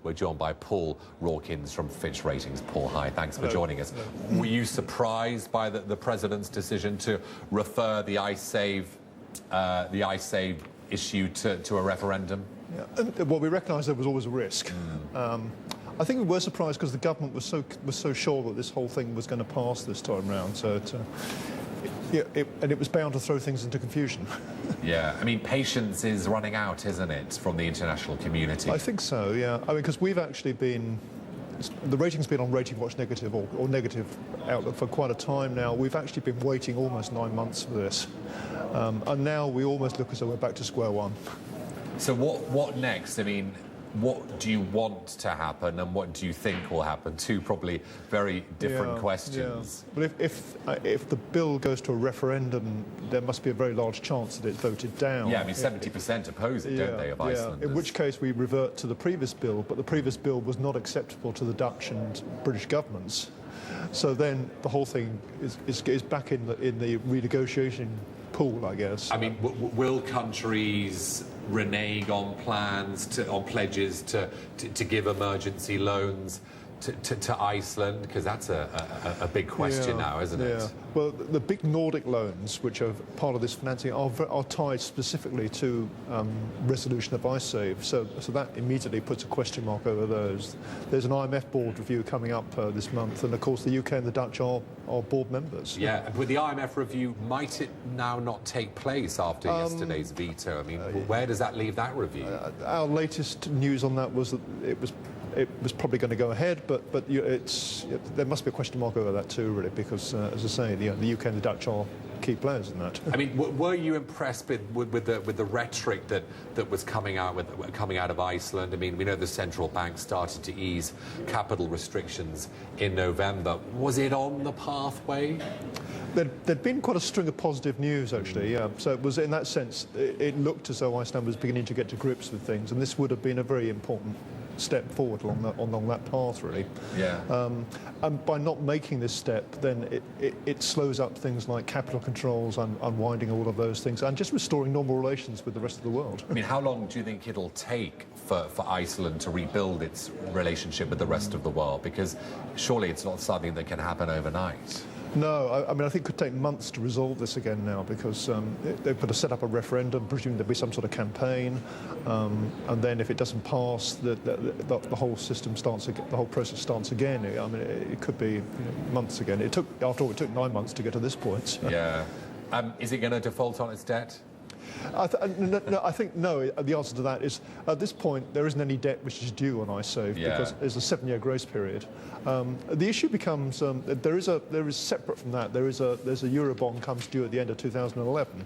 We're joined by Paul Rawkins from Fitch Ratings. Paul, hi, thanks for joining us. Were you surprised by the President's decision to refer the ICESAVE issue to a referendum? Yeah. Well, we recognise there was always a risk. I think we were surprised because the government was so sure that this whole thing was going to pass this time round. So and it was bound to throw things into confusion. Yeah, I mean, patience is running out, isn't it, from the international community? I think so, yeah. I mean, because we've actually been, the rating's been on Rating Watch Negative or negative outlook for quite a time now. We've actually been waiting almost 9 months for this. And now we almost look as though we're back to square one. So what next? I mean, what do you want to happen and what do you think will happen? Two probably very different questions. Yeah. Well, if the bill goes to a referendum, there must be a very large chance that it's voted down. Yeah, I mean, 70% oppose it, don't they, of Icelanders? In which case we revert to the previous bill, but the previous bill was not acceptable to the Dutch and British governments. So then the whole thing is back in the renegotiation pool, I guess. I mean, will countries renege on plans, on pledges to give emergency loans to Iceland? Because that's a big question now, isn't it? Well, the big Nordic loans, which are part of this financing, are tied specifically to resolution of ICESAVE. So that immediately puts a question mark over those. There's an IMF board review coming up this month, and of course the UK and the Dutch are board members. Yeah, with the IMF review, might it now not take place after yesterday's veto? I mean, where does that leave that review? Our latest news on that was that it was probably going to go ahead, but there must be a question mark over that too, really, because as I say, the UK and the Dutch are key players in that. I mean, were you impressed with the rhetoric that was coming out of Iceland? I mean, we know the central bank started to ease capital restrictions in November. Was it on the pathway? There'd been quite a string of positive news, actually, yeah. So it was, in that sense, it looked as though Iceland was beginning to get to grips with things, and this would have been a very important step forward along that path, really. Yeah. And by not making this step, then it slows up things like capital controls and unwinding all of those things, and just restoring normal relations with the rest of the world. I mean, how long do you think it'll take for Iceland to rebuild its relationship with the rest of the world? Because surely it's not something that can happen overnight. No, I mean, I think it could take months to resolve this again now, because they've got to set up a referendum, presume there'll be some sort of campaign, and then if it doesn't pass, the whole system starts again, the whole process starts again. I mean, it could be months again. After all, it took 9 months to get to this point. So. Yeah. Is it going to default on its debt? I think no. The answer to that is, at this point, there isn't any debt which is due on ICESAVE because there's a 7-year grace period. The issue becomes there is separate from that. There's a Eurobond comes due at the end of 2011.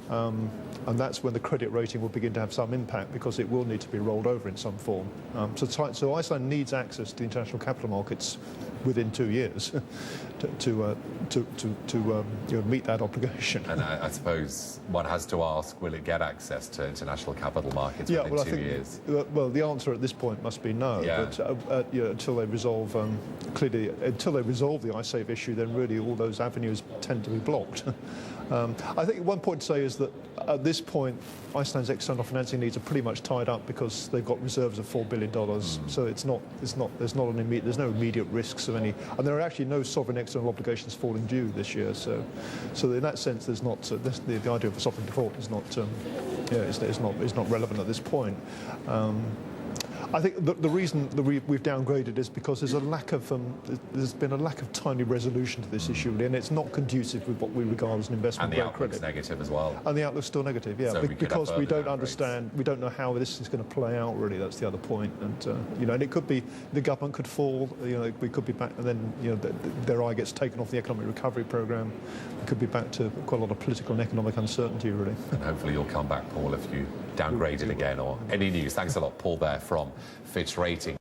And that's when the credit rating will begin to have some impact, because it will need to be rolled over in some form. So Iceland needs access to the international capital markets within 2 years to meet that obligation. And I suppose one has to ask, will it get access to international capital markets within 2 years? Well, the answer at this point must be no. Yeah. But until they resolve until they resolve the ICESAVE issue, then really all those avenues tend to be blocked. I think one point to say is that at this point, Iceland's external financing needs are pretty much tied up because they've got reserves of $4 billion. So there's no immediate risks of any, and there are actually no sovereign external obligations falling due this year. So in that sense, there's not the idea of a sovereign default is not is not relevant at this point. I think the reason we've downgraded is because there's been a lack of timely resolution to this issue, and it's not conducive with what we regard as an investment grade credit. And the outlook's negative as well. And the outlook's still negative, yeah, so because we don't understand, we don't know how this is going to play out. Really, that's the other point. And and it could be the government could fall. We could be back, and then their eye gets taken off the economic recovery program. We could be back to quite a lot of political and economic uncertainty, really. And hopefully you'll come back, Paul, if you downgraded again or any news. Thanks a lot, Paul, there from Fitch Ratings.